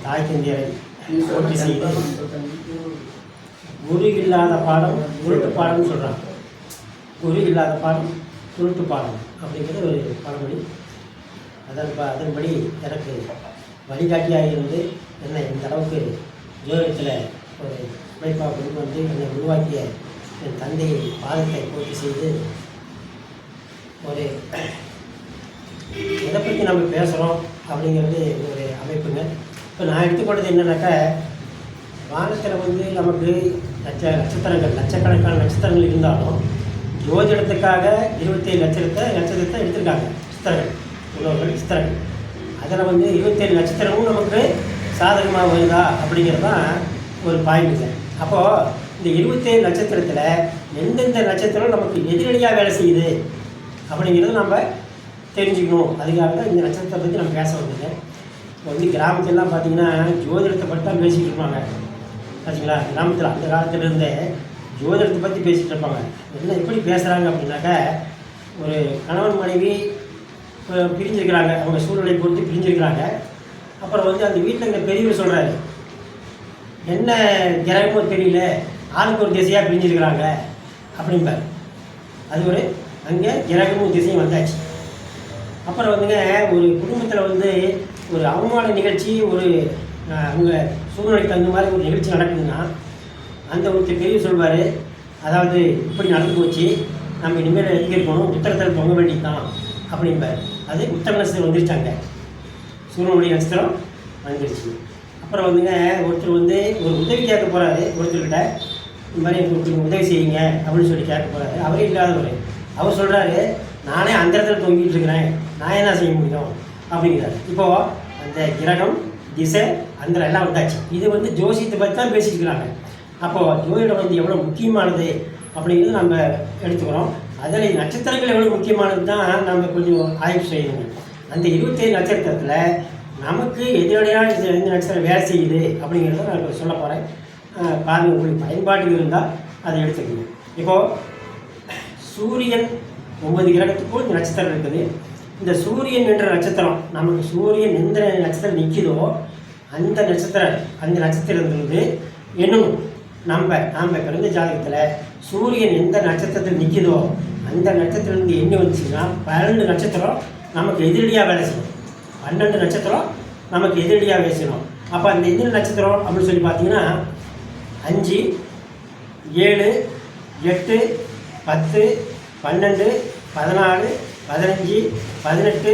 தாய் தந்தையரை போற்றி செய்து குரு இல்லாத பாடம் உருட்டு பாடம்னு சொல்கிறாங்க. குரு இல்லாத பாடம் உருட்டு பாடம் அப்படிங்கிறது ஒரு பழமொழி. அதன்படி எனக்கு வழிகாட்டியாக இருந்து என்னை இந்த அளவுக்கு ஜோதிடத்தில் ஒரு அமைப்பாக கொண்டு வந்து என்னை உருவாக்கிய என் தந்தையை பாதத்தை பூர்த்தி செய்து ஒரு எதை பற்றி நம்ம பேசுகிறோம் அப்படிங்கிறது ஒரு அமைப்புங்க. இப்போ நான் எடுத்துக்கொண்டது என்னன்னாக்கா, வானத்தில் வந்து நமக்கு நட்சத்திரங்கள் லட்சக்கணக்கான நட்சத்திரங்கள் இருந்தாலும் ஜோதிடத்துக்காக 27 நட்சத்திரத்தை எடுத்திருக்காங்க. நட்சத்திரங்கள் அதில் வந்து 27 நட்சத்திரமும் நமக்கு சாதகமாக வருதா அப்படிங்கிறது தான் ஒரு பாயிண்ட். அப்போது இந்த 27 நட்சத்திரத்தில் எந்தெந்த நட்சத்திரம் நமக்கு எதிரடியாக வேலை செய்யுது அப்படிங்கிறது நம்ம தெரிஞ்சுக்கணும். அதுக்காக தான் இந்த நட்சத்திரத்தை பற்றி நம்ம பேச வந்தது. இப்போ வந்து கிராமத்திலலாம் பார்த்திங்கன்னா ஜோதிடத்தை பற்றி தான் பேசிகிட்டு இருப்பாங்க. ஆச்சுங்களா, கிராமத்தில் அந்த காலத்துலேருந்தே ஜோதிடத்தை பற்றி பேசிகிட்டு இருப்பாங்க. என்ன எப்படி பேசுகிறாங்க அப்படின்னாக்கா, ஒரு கணவன் மனைவி பிரிஞ்சிருக்கிறாங்க, அவங்க சூழ்நிலை பொறுத்து பிரிஞ்சிருக்கிறாங்க. அப்புறம் வந்து அந்த வீட்டில் இந்த பெரியவர் சொல்கிறாரு, என்ன கிரகமோ தெரியல, ஆளுக்கு ஒரு திசையாக பிரிஞ்சிருக்கிறாங்க அப்படிம்பார். அது ஒரு அங்கே கிரகமும் திசையும் வந்தாச்சு. அப்புறம் வந்துங்க ஒரு குடும்பத்தில் வந்து ஒரு அவமான நிகழ்ச்சி, ஒரு அவங்க சூழ்நிலைக்கு தகுந்த மாதிரி ஒரு நிகழ்ச்சி நடக்குதுன்னா அந்த ஒருத்தர் பெரிய சொல்வார், அதாவது இப்படி நடந்து போச்சு, நம்ம இனிமேல் எங்கே இருக்கணும், உத்தரத்தில் பொங்க வேண்டியதுதான் அப்படிம்பார். அது உத்தர நட்சத்திரம் வந்துருச்சாங்க, சூரியனுடைய நட்சத்திரம் வந்துருச்சு. அப்புறம் வந்துங்க ஒருத்தர் வந்து ஒரு உதவி கேட்க போகிறாரு ஒருத்தர்கிட்ட, இந்த மாதிரி எனக்கு உதவி செய்யுங்க அப்படின்னு சொல்லி கேட்க போகிறாரு. அவரே இல்லாதவர். அவர் சொல்கிறாரு, நானே அந்த இடத்துல தொங்கிட்டு இருக்கிறேன், நான் என்ன செய்ய முடியும் அப்படிங்கிறாரு. இப்போது அந்த கிரகம் திசை அந்த எல்லாம் வந்தாச்சு. இது வந்து ஜோசியத்தை பற்றி தான் பேசிட்டு இருக்கிறாங்க. அப்போது ஜோதிடம் வந்து எவ்வளோ முக்கியமானது அப்படிங்கிறது நம்ம எடுத்துக்கிறோம். அதில் நட்சத்திரங்கள் எவ்வளோ முக்கியமானது தான் நம்ம கொஞ்சம் ஆய்வு செய்யணும். அந்த 27 நட்சத்திரத்தில் நமக்கு எதிரடையாக எந்த நட்சத்திரம் வேலை செய்யுது அப்படிங்கிறத நான் சொல்ல போகிறேன். பாருங்கள், உங்களுக்கு பயன்பாட்டுக்கு இருந்தால் அதை எடுத்துக்கணும். இப்போது சூரியன் 9 கிரகத்துக்கும் இந்த நட்சத்திரம் இருக்குது. இந்த சூரியன் என்ற நட்சத்திரம், நமக்கு சூரியன் எந்த நட்சத்திரம் நிற்கிதோ அந்த நட்சத்திரத்திலிருந்து எண்ணணும். நாம் பிறந்த ஜாதகத்தில் சூரியன் எந்த நட்சத்திரத்தில் நிற்கிதோ அந்த நட்சத்திரத்துலேருந்து எண்ணி வந்துச்சுன்னா 12 நட்சத்திரம் நமக்கு எதிரடியாக வேலை செய்யும். 12 நட்சத்திரம் நமக்கு எதிரடியாக வேலை செய்யணும். அப்போ அந்த எதிர நட்சத்திரம் அப்படின்னு சொல்லி பார்த்தீங்கன்னா 5, 7, 8, 10, 12, 14, 15, 18,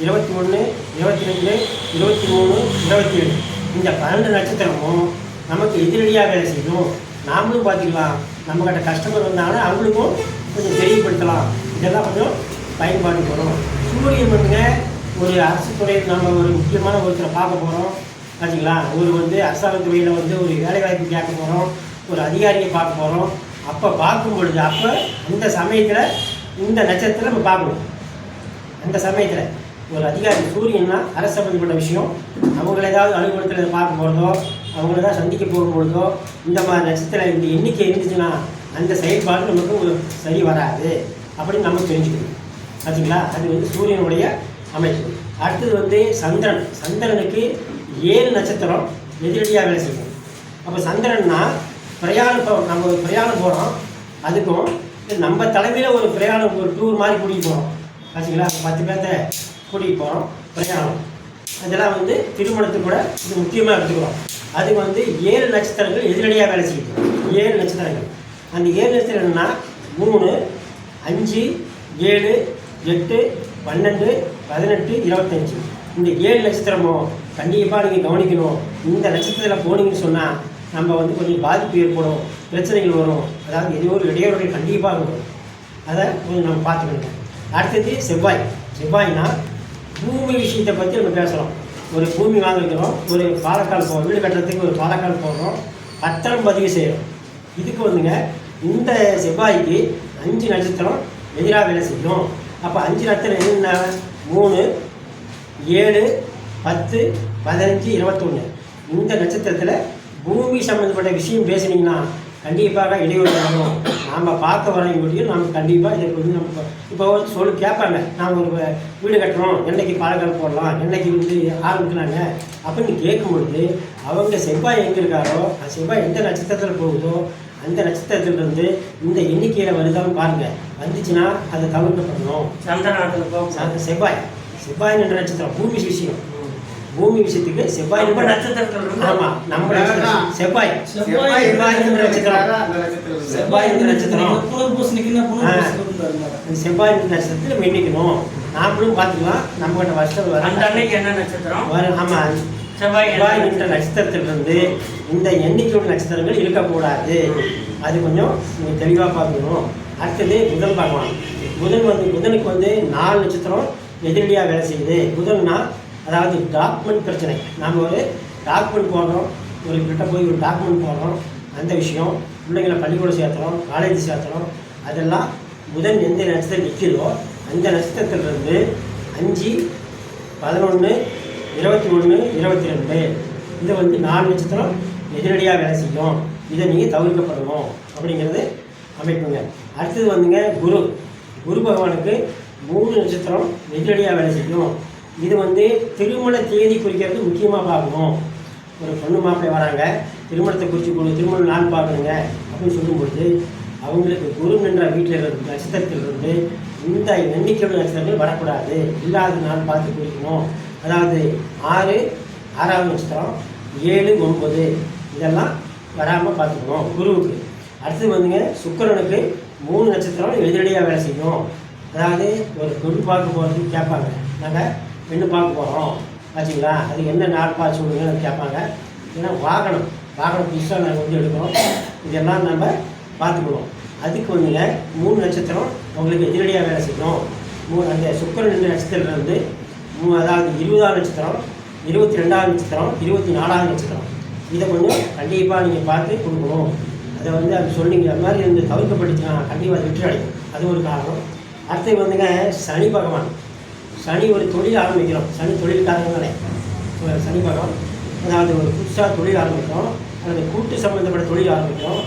21, 22, 23, 27 இந்த 12 நட்சத்திரமும் நமக்கு எதிரடியாக வேலை செய்யணும். நாமளும் பார்த்துக்கலாம், நம்மக்கிட்ட கஸ்டமர் வந்தாங்கன்னா அவங்களுக்கும் கொஞ்சம் தெரியப்படுத்தலாம். இதெல்லாம் கொஞ்சம் பயன்பாடு வரும். சூரியன் வந்துங்க ஒரு அரசு துறையில் நம்ம ஒரு முக்கியமான ஒருத்தரை பார்க்க போகிறோம் பார்த்தீங்களா, ஒரு வந்து அரசாங்கத்துறையில் வந்து ஒரு வேலைவாய்ப்பு கேட்க போகிறோம், ஒரு அதிகாரியை பார்க்க போகிறோம். அப்போ பார்க்கும் பொழுது அப்போ அந்த சமயத்தில் இந்த நட்சத்திரத்தை நம்ம பார்க்கணும். அந்த சமயத்தில் ஒரு அதிகாரி சூரியன்னா அரசு சம்பந்தப்பட்ட விஷயம், அவங்கள ஏதாவது அலுவலகத்தில் பார்க்க போகிறதோ, அவங்கள தான் சந்திக்க போகும்பொழுதோ இந்த மாதிரி நட்சத்திரம் இந்த எண்ணிக்கை இருந்துச்சுன்னா அந்த செயல்பாடு நமக்கு ஒரு சரி வராது அப்படின்னு நம்ம தெரிஞ்சுக்கணும். ஆச்சுங்களா, அது வந்து சூரியனுடைய அமைப்பு. அடுத்தது வந்து சந்திரனுக்கு 7 நட்சத்திரம் எதிரடியாக வேலை செய்யும். அப்போ சந்திரன்னா நம்ம பிரயாணம் போகிறோம், அதுக்கும் நம்ம தலைமையில் ஒரு பிரயாணம், ஒரு டூர் மாதிரி கூட்டிகிட்டு போகிறோம். ஆச்சுங்களா, 10 பேர்த்த கூட்டிகிட்டு போகிறோம் பிரயாணம். அதெல்லாம் வந்து திருமணத்துக்கு கூட இது முக்கியமாக எடுத்துக்கிறோம். அதுக்கு வந்து 7 நட்சத்திரங்கள் எதிரடியாக வேலை செய்யுது. 7 நட்சத்திரங்கள். அந்த 7 நட்சத்திரம் என்னன்னா 3, 5, 7, 8, 12, 18, 25 இந்த 7 நட்சத்திரமும் கண்டிப்பாக நீங்கள் கவனிக்கணும். இந்த நட்சத்திரத்தில் போனீங்கன்னு சொன்னால் நம்ம வந்து கொஞ்சம் பாதிப்பு ஏற்படும், பிரச்சனைகள் வரும். அதாவது ஏதோ ஒரு இடையூறுகள் கண்டிப்பாக வரும். அதை கொஞ்சம் நம்ம பார்த்துக்கணும். அடுத்தது செவ்வாய்னா பூமி விஷயத்தை பற்றி நம்ம பேசுகிறோம். ஒரு பூமி வாங்கிக்கிறோம், ஒரு பாலக்கால் போகிறோம், வீடு கட்டுறதுக்கு ஒரு பாலக்கால் போடுறோம், பத்திரம் பதிவு செய்கிறோம். இதுக்கு வந்துங்க இந்த செவ்வாய்க்கு 5 நட்சத்திரம் எதிராக வேலை செய்யும். அப்போ 5 நட்சத்திரம் என்னென்ன? 3, 7, 10, 15, 21 இந்த நட்சத்திரத்தில் பூமி சம்மந்தப்பட்ட விஷயம் பேசுனீங்கன்னா கண்டிப்பாக இடையூறு வரும். நாம் பார்க்க வரவங்களையும் நம்ம கண்டிப்பாக இதுக்கு வந்து நம்ம இப்போ சொல்லி கேட்பாங்க, நாம் ஒரு வீடு கட்டுறோம், என்னைக்கு பாலக்கால் போடலாம், என்னைக்கு வந்து ஆரம்பிக்கிறாங்க அப்படின்னு கேட்கும்பொழுது அவங்க செவ்வாய் எங்கே இருக்காரோ அந்த செவ்வாய் எந்த நட்சத்திரத்தில் போகுதோ அந்த நட்சத்திரத்திலிருந்து இந்த எண்ணிக்கையில் வருதான்னு பாருங்கள். வந்துச்சுன்னா அதை தவிர்க்கப்படணும். சந்திரநாட்டில் போகும் செவ்வாய் செவ்வாய் என்ற நட்சத்திரம் பூமி விஷயம், பூமி விஷயத்துக்கு செவ்வாய் நட்சத்திரத்தில் ஆமாம் நம்ம செவ்வாய் செவ்வாய் என்ற நட்சத்திரம் செவ்வாய் என்ற நட்சத்திரம் செவ்வாய் நட்சத்திரத்தில் எண்ணிக்கணும். நாமளும் பார்த்துக்கலாம் நம்ம கிட்ட வருஷம் அந்த அன்னைக்கு என்ன நட்சத்திரம் வரும். ஆமாம் செவ்வாய் என்ற நட்சத்திரத்திலிருந்து இந்த எண்ணிக்கையோட நட்சத்திரங்கள் இருக்கக்கூடாது. அது கொஞ்சம் நீங்கள் தெளிவாக பார்க்கணும். அடுத்தது புதன் பார்க்கலாம். புதனுக்கு வந்து 4 நட்சத்திரம் எதிரடியாக வேலை செய்யுது. புதன்னா அதாவது டாக்குமெண்ட் பிரச்சனை. நாம் ஒரு டாக்குமெண்ட் போடுறோம், ஒரு கிட்ட போய் ஒரு டாக்குமெண்ட் போடுறோம், அந்த விஷயம் பிள்ளைங்களை பள்ளிக்கூடம் சேர்த்துறோம், காலேஜ் சேர்த்துறோம், அதெல்லாம் புதன் எந்த நட்சத்திரம் நிற்கிறதோ அந்த நட்சத்திரத்திலிருந்து 5, 11, 21, 22 இதை வந்து 4 நட்சத்திரம் எதிரடியாக வேலை செய்யும். இதை நீங்கள் தவிர்க்கப்படணும் அப்படிங்கிறது அமைப்புங்க. அடுத்தது வந்துங்க குரு பகவானுக்கு 3 நட்சத்திரம் எதிரடியாக வேலை செய்யும். இது வந்து திருமண தேதி குறிக்கிறது முக்கியமாக பார்க்கணும். ஒரு பொண்ணு மாப்பிள்ளை வராங்க, திருமணத்தை குறித்து திருமணம் நாள் பார்க்கணுங்க அப்படின்னு சொல்லும்பொழுது அவங்களுக்கு குரு என்ற வீட்டில் இருக்கிற நட்சத்திரத்திலிருந்து இந்த எண்ணிக்கையோட நட்சத்திரங்கள் வரக்கூடாது. இல்லாத நாள் பார்த்து குறிக்கணும். அதாவது 6, 6ஆவது நட்சத்திரம், 7, 9 இதெல்லாம் வராமல் பார்த்துக்கணும் குருவுக்கு. அடுத்தது வந்துங்க சுக்கிரனுக்கு 3 நட்சத்திரம் எதிரடியாக வேலை செய்யும். அதாவது ஒரு பெண் பார்க்க போகிறதுக்கு கேட்பாங்க, நாங்கள் பெண்ணு பார்க்க போகிறோம் ஆச்சுங்களா, அது என்ன நாள் பார்த்து சொல்லுங்கன்னு கேட்பாங்க. ஏன்னா வாகனம் புதுசாக நாங்கள் வந்து எடுக்கிறோம், இதெல்லாம் நம்ம பார்த்துக்கணும். அதுக்கு வந்துங்க 3 நட்சத்திரம் உங்களுக்கு எதிரடியாக வேலை செய்யும். அந்த சுக்கிரன் நட்சத்திரத்துலேருந்து அதாவது 20ஆவது நட்சத்திரம், 22ஆவது நட்சத்திரம், 24ஆவது நட்சத்திரம் இதை கொஞ்சம் கண்டிப்பாக நீங்கள் பார்த்து கொடுக்கணும். அதை வந்து அது சொன்னீங்க அது மாதிரி இந்த தவிர்க்கப்பட்டுச்சுன்னா கண்டிப்பாக அது வெற்றி அடையும். அது ஒரு காரணம். அடுத்தது வந்துங்க சனி பகவான். சனி ஒரு தொழில் ஆரம்பிக்கிறோம், சனி தொழில்காரங்களே சனி பகவான். அதாவது ஒரு புதுசாக தொழில் ஆரம்பிக்கிறோம் அல்லது கூட்டு சம்மந்தப்பட்ட தொழில் ஆரம்பிக்கிறோம்.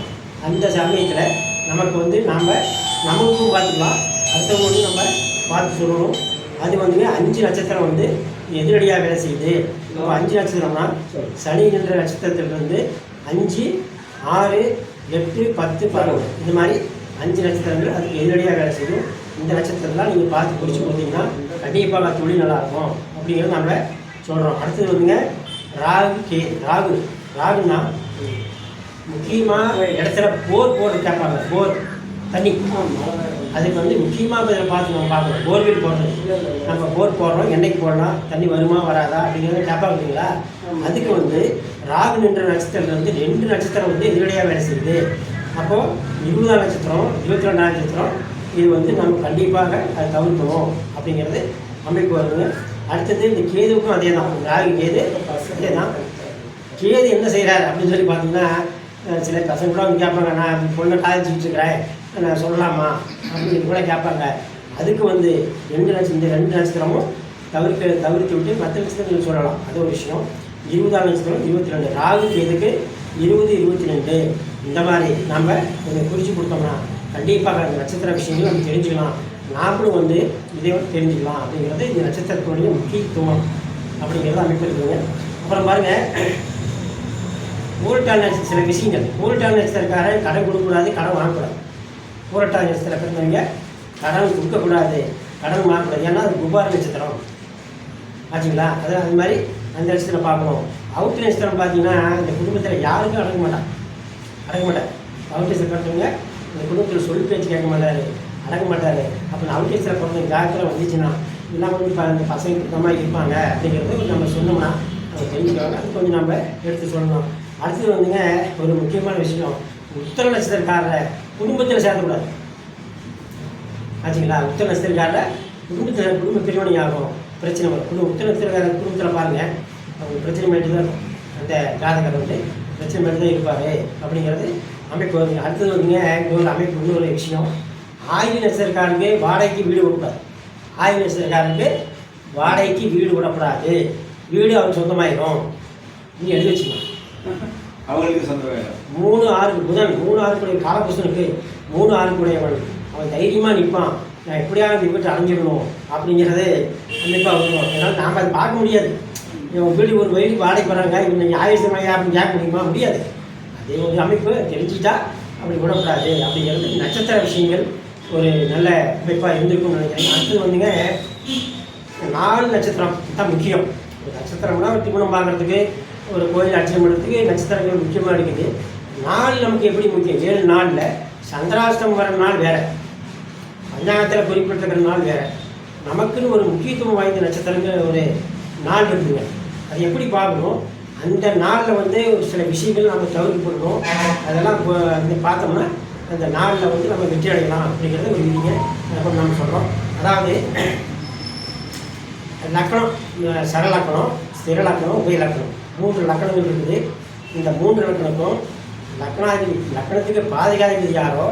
அந்த சமயத்தில் நமக்கு வந்து நமக்கும் பார்த்துக்கலாம், அடுத்தவங்களும் நம்ம பார்த்து சொல்லணும். அது வந்துங்க 5 நட்சத்திரம் வந்து எதிரடியாக வேலை செய்யுது. இப்போ 5 நட்சத்திரம்னா சனி என்ற நட்சத்திரத்திலிருந்து 5, 6, 8, 10, 11 இந்த மாதிரி 5 நட்சத்திரங்கள் அதுக்கு எதிரடியாக வேலை செய்யும். இந்த நட்சத்திரம்லாம் நீங்கள் பார்த்து குறித்து கொடுத்தீங்கன்னா கண்டிப்பாக தொழில் நல்லாயிருக்கும் அப்படிங்கிறது நம்ம சொல்கிறோம். அடுத்தது வந்துங்க ராகுன்னா முக்கியமாக இடத்துல போர் போட்டு கேட்பாங்க. போர் தண்ணி அதுக்கு வந்து முக்கியமாக இதில் பார்த்து நம்ம பார்க்கணும். போர்வெல் போடுறது, நம்ம போர் போடுறோம், என்னைக்கு போடலாம், தண்ணி வருமா வராதா அப்படிங்கிறத கேட்பாங்க இல்லைங்களா. அதுக்கு வந்து ராகு என்ற நட்சத்திரத்துலேருந்து 2 நட்சத்திரம் வந்து எதிரடியாக வேலை செய்யுது. அப்போது 20ஆம் நட்சத்திரம், 22ஆம் நட்சத்திரம் இது வந்து நம்ம கண்டிப்பாக அதை தவிர்க்கணும் அப்படிங்கிறது அமைப்பு வருதுங்க. அடுத்தது இந்த கேதுவுக்கும் அதே தான், ராகு கேது அதே தான். கேது என்ன செய்கிறார் அப்படின்னு சொல்லி பார்த்தீங்கன்னா சில பசங்க கூட வந்து கேட்பாங்க, நான் பொண்ணை காய்ச்சிட்டு இருக்கிறேன், நான் சொல்லலாமா அப்படின்னு கூட கேட்பாங்க. அதுக்கு வந்து இந்த 2 நட்சத்திரமும் தவிர்த்து விட்டு மற்ற நட்சத்திரங்கள் சொல்லலாம். அது ஒரு விஷயம். 20ஆம் நட்சத்திரம், 22 ராகு கேதுக்கு 20, 22 இந்த மாதிரி நம்ம கொஞ்சம் குறித்து கொடுத்தோம்னா கண்டிப்பாக அந்த நட்சத்திர விஷயங்கள் நம்ம தெரிஞ்சுக்கலாம். நாமளும் வந்து இதை தெரிஞ்சுக்கலாம் அப்படிங்கிறது இந்த நட்சத்திரத்தினுடைய முக்கியத்துவம் அப்படிங்கிறது அமைப்பு இருக்குதுங்க. அப்புறம் பாருங்கள், பூரட்டாதி நட்சத்திரம் சில விஷயங்கள். பூரட்டாதி நட்சத்திரக்காரன் கடன் கொடுக்கக்கூடாது, கடன் வாங்கக்கூடாது. பூரட்டாதி நட்சத்திரம் பிறந்தவங்க கடன் கொடுக்கக்கூடாது, கடன் வாங்கக்கூடாது. ஏன்னா அது குபார நட்சத்திரம் ஆச்சுங்களா. அது மாதிரி அந்த நட்சத்திரம் பார்க்கணும். அவுட்டு நட்சத்திரம் பார்த்தீங்கன்னா இந்த குடும்பத்தில் யாருக்கும் அடங்க மாட்டார். அவுட்டு நட்சத்திரம் பிறந்தவங்க இந்த குடும்பத்தில் சொல் பேச்சு கேட்க மாட்டார், அடங்க மாட்டார். அப்போ அவுட்டு நட்சத்திரம் பிறந்தவங்க ஜாக்கிரதை வந்துச்சுன்னா எல்லாம் வந்து இப்போ அந்த பசங்க இந்த மாதிரி இருப்பாங்க அப்படிங்கிறது நம்ம சொன்னோம்னா அதை தெரிஞ்சுக்காங்க. அது கொஞ்சம் நம்ம எடுத்து சொல்லணும். அடுத்தது வந்துங்க ஒரு முக்கியமான விஷயம், உத்தர நட்சத்திரக்காரரை குடும்பத்தில் சேர்க்கக்கூடாது ஆச்சுங்களா. உத்தர நட்சத்திரக்காரரை குடும்ப பிரிவினை ஆகும், பிரச்சனை வரும். உத்தர நட்சத்திரக்கார குடும்பத்தில் பாருங்கள் அவங்க பிரச்சனை மேட்டு தான் இருக்கும். அந்த ஜாதகர் வந்து பிரச்சனை மேட்டு தான் இருப்பார் அப்படிங்கிறது அமைப்பு வருங்க. அடுத்தது வந்துங்க இன்னொரு அமைப்பு, இன்னொரு விஷயம், ஆயுள் நட்சத்திரக்காரருக்கு வாடகைக்கு வீடு விடக்கூடாது. ஆயுள் நட்சத்திரக்காரருக்கு வாடகைக்கு வீடு விடக்கூடாது, வீடு அவருக்கு சொந்தமாயிடும். நீ எழுதி வச்சுக்கலாம். அவங்களுக்கு சொந்த வேலை. 3 6 புதன் 3 6 கூடிய காலபுருஷனுக்கு 3 6 கூடியவன் அவன் தைரியமாக நிற்பான். நான் எப்படியாவது விட்டு அடைஞ்சிடணும் அப்படிங்கிறது கண்டிப்பாக வரும். ஏன்னா நாம் அதை பார்க்க முடியாது. இவன் வீடு ஒரு வயலுக்கு வாடகை வராங்க, இவன் நீங்கள் ஆயுஷமையா அப்படின்னு கேட்க முடியுமா? முடியாது. அதே ஒரு அமைப்பு தெரிஞ்சுட்டா அப்படி விடக்கூடாது அப்படிங்கிறது நட்சத்திர விஷயங்கள் ஒரு நல்ல அமைப்பாக இருந்திருக்கும்னு நினைக்கிறேன். அடுத்தது வந்துங்க 4 நட்சத்திரம் தான் முக்கியம். ஒரு நட்சத்திரம்னா ஒரு திருமணம் பார்க்குறதுக்கு ஒரு கோயில் அர்ச்சனை பண்ணுறதுக்கு நட்சத்திரங்கள் முக்கியமாக இருக்குது. நாள் நமக்கு எப்படி முக்கியம்? 7 நாளில் சந்திராஷ்டம் வர நாள் வேறு, பஞ்சாங்கத்தில் குறிப்பிட்டிருக்கிற நாள் வேறு. நமக்குன்னு ஒரு முக்கியத்துவம் வாய்ந்த நட்சத்திரங்கள் ஒரு நாள் இருக்குதுங்க. அது எப்படி பார்க்கணும்? அந்த நாளில் வந்து ஒரு சில விஷயங்கள் நம்ம தவிர்த்து போடணும். அதெல்லாம் பார்த்தோம்னா அந்த நாளில் வந்து நம்ம வெற்றி அடையலாம் அப்படிங்கிறத ஒரு விதிங்க நம்ம சொல்கிறோம். அதாவது லக்கணம், சரலக்கணம், ஸ்திரலக்கணம், உபயலக்கணம் 3 லக்கணங்கள் இருக்குது. இந்த 3 லக்கணத்துக்கும் லக்கணத்துக்கு பாதுகாதிபதி யாரோ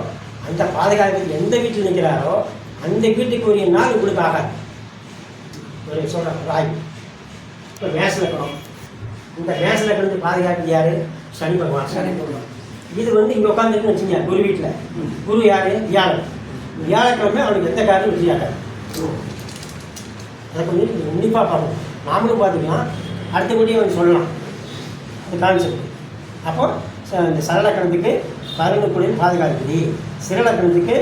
அந்த பாதுகாதிபதி எந்த வீட்டில் நிற்கிறாரோ அந்த வீட்டுக்கு உரிய நாள் உங்களுக்கு ஆகாது. ஒரு சொல்கிறேன் ராய். இப்போ மேச லக்கணம், இந்த மேச லக்கணத்துக்கு பாதுகாப்பு யார்? சனி பகவான். சனி பகவான் இது வந்து இங்கே உட்காந்துருக்குன்னு வச்சுங்க. குரு வீட்டில் குரு யார்? வியாழன். வியாழக்கிழமை அவனுக்கு எந்த காரியம் வெற்றியாகாது. அதை கொஞ்சம் உன்னிப்பாக பார்க்கணும். நாமளும் பார்த்துக்கலாம், அடுத்தபடியே அவன் சொல்லலாம் அந்த கான்செப்ட். அப்போ இந்த சரலக்கணத்துக்கு 11 கோடியும் பாதுகாப்புதி, சிறலக்கணத்துக்கு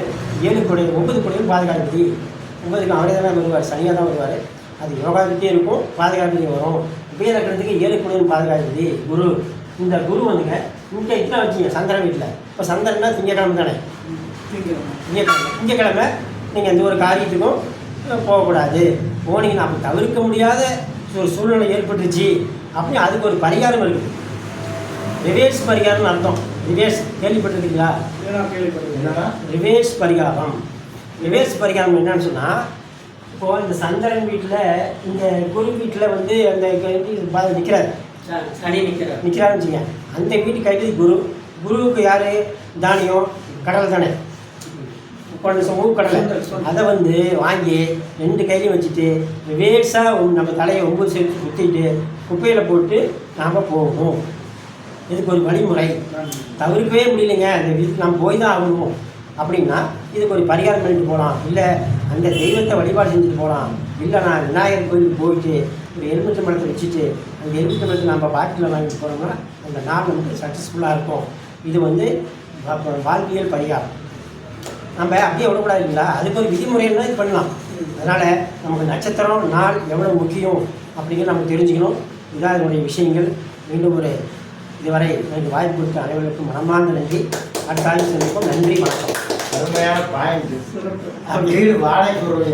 7 கோடி 9 கோடியும் பாதுகாப்புதி. 9க்கு அவரே தான் வருவார், சனியாக தான் வருவார். அது யோகாதிபதியே இருக்கும், பாதுகாப்புதியும் வரும். உபயலக்கணத்துக்கு 7 கோடியும் பாதுகாப்புதி குரு. இந்த குரு வந்துங்க இங்கே இத்தனை வச்சுங்க சந்திரன் வீட்டில். இப்போ சந்திரன்னா திங்கக்கிழமை தானே? திங்கக்கிழமை நீங்கள் எந்த ஒரு காரியத்துக்கும் போகக்கூடாது. போனீங்கன்னா அப்போ தவிர்க்க முடியாத ஒரு சூழ்நிலை ஏற்பட்டுருச்சு அப்படி அதுக்கு ஒரு பரிகாரம் இருக்குது. ரிவேர்ஸ் பரிகாரம்னு அர்த்தம். ரிவேர்ஸ் கேள்விப்பட்டிருக்கீங்களா? என்னன்னா ரிவேர்ஸ் பரிகாரம். ரிவேர்ஸ் பரிகாரம் என்னன்னு சொன்னால், இப்போது இந்த சந்திரன் வீட்டில் இந்த குரு வீட்டில் வந்து அந்த நிற்கிறார், சனி நிற்கிறார் நிற்கிறாருன்னு வச்சுங்க. அந்த வீட்டுக்கு கைது குரு. குருவுக்கு யார்? தானியம், கடலை தானே, மூணு கடலை. அதை வந்து வாங்கி 2 கையிலையும் வச்சுட்டு ரிவேர்ஸாக நம்ம தலையை 9 சேர்த்து சுற்றிட்டு குப்பையில் போட்டு நாம் போகணும். இதுக்கு ஒரு வழிமுறை. தவிர்க்கவே முடியலைங்க, அந்த வீட்டுக்கு நாம் போய் தான் ஆகணும் அப்படின்னா இதுக்கு ஒரு பரிகாரம் பண்ணிட்டு போகலாம். இல்லை அந்த தெய்வத்தை வழிபாடு செஞ்சுட்டு போகலாம். இல்லை நான் விநாயகர் கோயிலுக்கு போயிட்டு ஒரு எலுமிச்சை மரத்தை வச்சுட்டு அந்த எலுமிச்சை மரத்தை நம்ம பாட்டில் வாங்கிட்டு போனோம்னா அந்த நாள் நமக்கு சக்ஸஸ்ஃபுல்லாக இருக்கும். இது வந்து வாழ்வியல் பரிகாரம். நம்ம அப்படியே விடக்கூடாது இல்லைங்களா? அதுக்கு ஒரு விதிமுறைன்னா இது பண்ணலாம். அதனால் நமக்கு நட்சத்திரம் நாள் எவ்வளோ முக்கியம் அப்படிங்கிறது நம்ம தெரிஞ்சுக்கணும். இதான் என்னுடைய விஷயங்கள். மீண்டும் ஒரு இதுவரை எனக்கு வாய்ப்பு கொடுத்த அனைவருக்கும் மனமார்ந்த நன்றி. அடுத்த ஆய்வு சந்திப்போம். நன்றி, வணக்கம். அருமையான பாயிண்ட். வீடு வாடகைக்கு வருவது